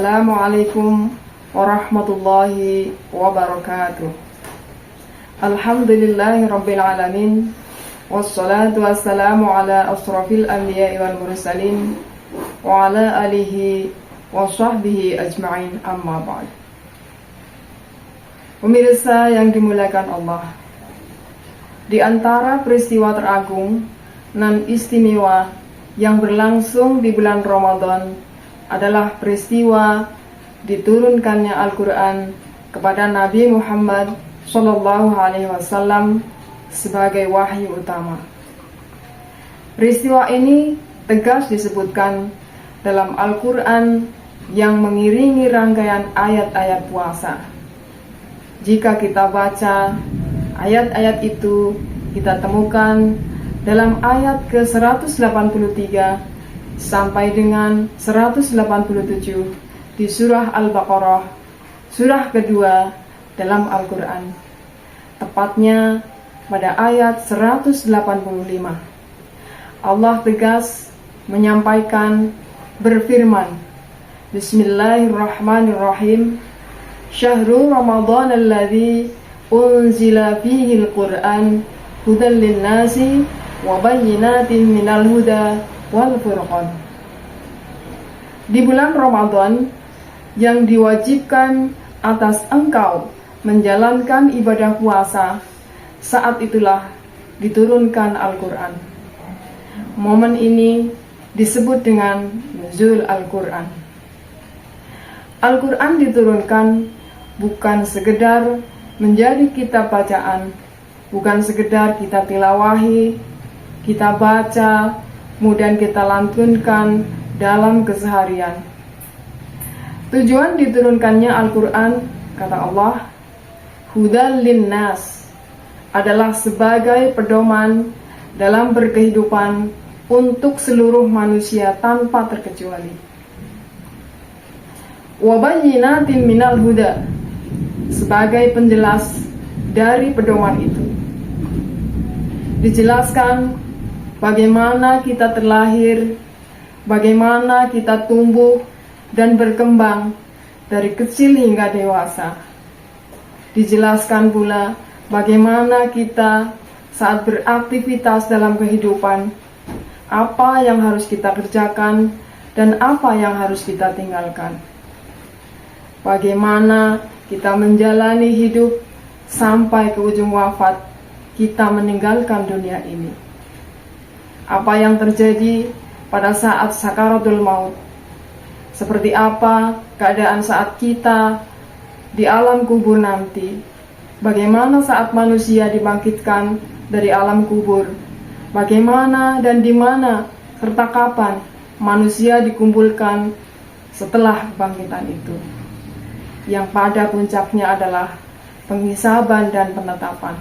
Assalamualaikum warahmatullahi wabarakatuh. Alhamdulillahi rabbil alamin. Wassalatu wassalamu ala asrafil anbiya'i wal mursalin wa ala alihi wa sahbihi ajma'in, amma ba'd. Pemirsa yang dimuliakan Allah, di antara peristiwa teragung nan istimewa yang berlangsung di bulan Ramadan adalah peristiwa diturunkannya Al-Quran kepada Nabi Muhammad SAW sebagai wahyu utama. Peristiwa ini tegas disebutkan dalam Al-Quran yang mengiringi rangkaian ayat-ayat puasa. Jika kita baca ayat-ayat itu, kita temukan dalam ayat ke-183 sampai dengan 187 di surah Al-Baqarah, surah kedua dalam Al-Quran, tepatnya pada ayat 185. Allah tegas menyampaikan, berfirman, Bismillahirrahmanirrahim, Syahrul Ramadan alladzi unzila fihi al-Quran hudan lin-nasi wa bayyinatin minal huda wal furqan. Di bulan Ramadan yang diwajibkan atas engkau menjalankan ibadah puasa, saat itulah diturunkan Al-Quran. Momen ini disebut dengan nuzul Al-Quran. Al-Quran diturunkan bukan sekedar menjadi kitab bacaan, bukan sekedar kita tilawahi, kita baca, kemudian kita lantunkan dalam keseharian. Tujuan diturunkannya Al-Quran, kata Allah, hudan linnas, adalah sebagai pedoman dalam berkehidupan untuk seluruh manusia tanpa terkecuali. Wa bayyinatin minal huda, sebagai penjelas dari pedoman itu. Dijelaskan bagaimana kita terlahir, bagaimana kita tumbuh dan berkembang dari kecil hingga dewasa. Dijelaskan pula bagaimana kita saat beraktivitas dalam kehidupan, apa yang harus kita kerjakan dan apa yang harus kita tinggalkan. Bagaimana kita menjalani hidup sampai ke ujung wafat, kita meninggalkan dunia ini. Apa yang terjadi pada saat sakaratul maut, seperti apa keadaan saat kita di alam kubur nanti, bagaimana saat manusia dibangkitkan dari alam kubur, bagaimana dan di mana serta kapan manusia dikumpulkan setelah kebangkitan itu, yang pada puncaknya adalah penghisaban dan penetapan.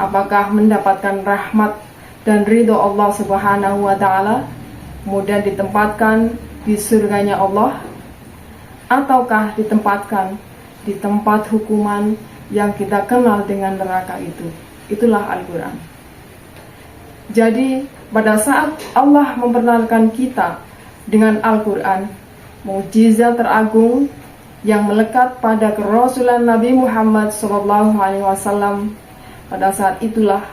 Apakah mendapatkan rahmat dan ridho Allah Subhanahu wa ta'ala, kemudian ditempatkan di surganya Allah, ataukah ditempatkan di tempat hukuman yang kita kenal dengan neraka itu. Itulah Al-Quran. Jadi pada saat Allah memperkenalkan kita dengan Al-Quran, mukjizat teragung yang melekat pada kerasulan Nabi Muhammad SAW, pada saat itulah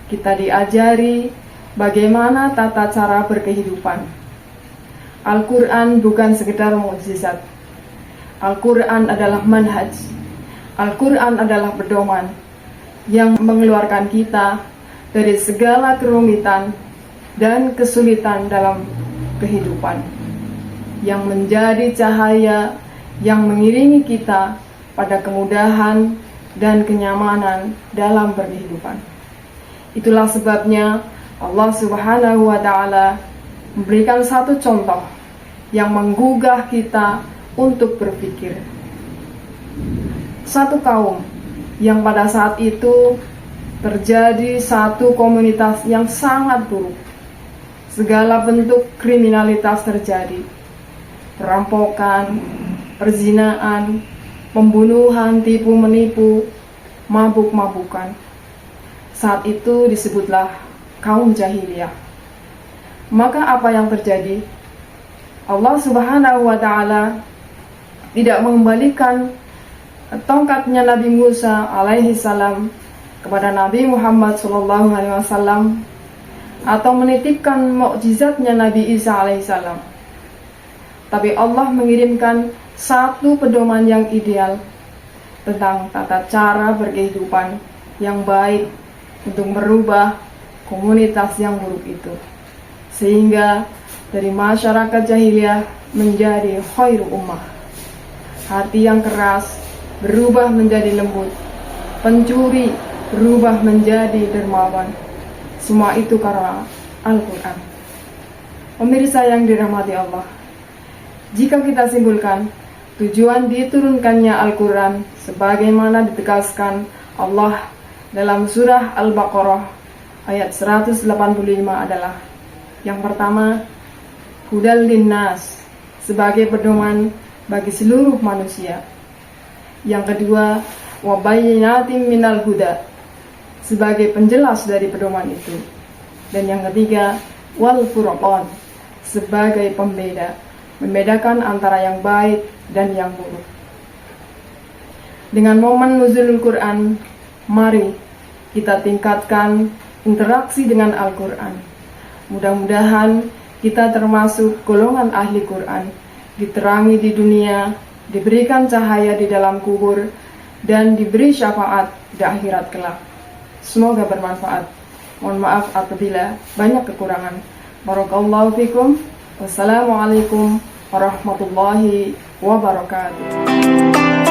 kita diajari bagaimana tata cara berkehidupan. Al-Quran bukan sekedar mukjizat. Al-Quran adalah manhaj. Al-Quran adalah pedoman yang mengeluarkan kita dari segala kerumitan dan kesulitan dalam kehidupan, yang menjadi cahaya yang mengiringi kita pada kemudahan dan kenyamanan dalam berkehidupan. Itulah sebabnya Allah Subhanahu wa ta'ala memberikan satu contoh yang menggugah kita untuk berpikir. Satu kaum yang pada saat itu terjadi satu komunitas yang sangat buruk. Segala bentuk kriminalitas terjadi. Perampokan, perzinaan, pembunuhan, tipu-menipu, mabuk-mabukan. Saat itu disebutlah kaum jahiliyah. Maka apa yang terjadi? Allah Subhanahu wa Ta'ala tidak mengembalikan tongkatnya Nabi Musa alaihi salam kepada Nabi Muhammad sallallahu alaihi wasallam atau menitipkan mukjizatnya Nabi Isa alaihi salam. Tapi Allah mengirimkan satu pedoman yang ideal tentang tata cara berkehidupan yang baik untuk merubah komunitas yang buruk itu, sehingga dari masyarakat jahiliyah menjadi khairu ummah. Hati yang keras berubah menjadi lembut, pencuri berubah menjadi dermawan. Semua itu karena Al-Quran. Pemirsa yang dirahmati Allah, jika kita simpulkan tujuan diturunkannya Al-Quran sebagaimana ditegaskan Allah dalam surah Al-Baqarah ayat 185 adalah: yang pertama, hudal linnas, sebagai pedoman bagi seluruh manusia. Yang kedua, wabayyinatin minal huda, sebagai penjelas dari pedoman itu. Dan yang ketiga, wal furqan, sebagai pembeda, membedakan antara yang baik dan yang buruk. Dengan momen nuzulul Quran, mari kita tingkatkan interaksi dengan Al-Quran. Mudah-mudahan kita termasuk golongan ahli Quran, diterangi di dunia, diberikan cahaya di dalam kubur, dan diberi syafaat di akhirat kelak. Semoga bermanfaat. Mohon maaf apabila banyak kekurangan. Barakallahu fikum. Wassalamualaikum warahmatullahi wabarakatuh.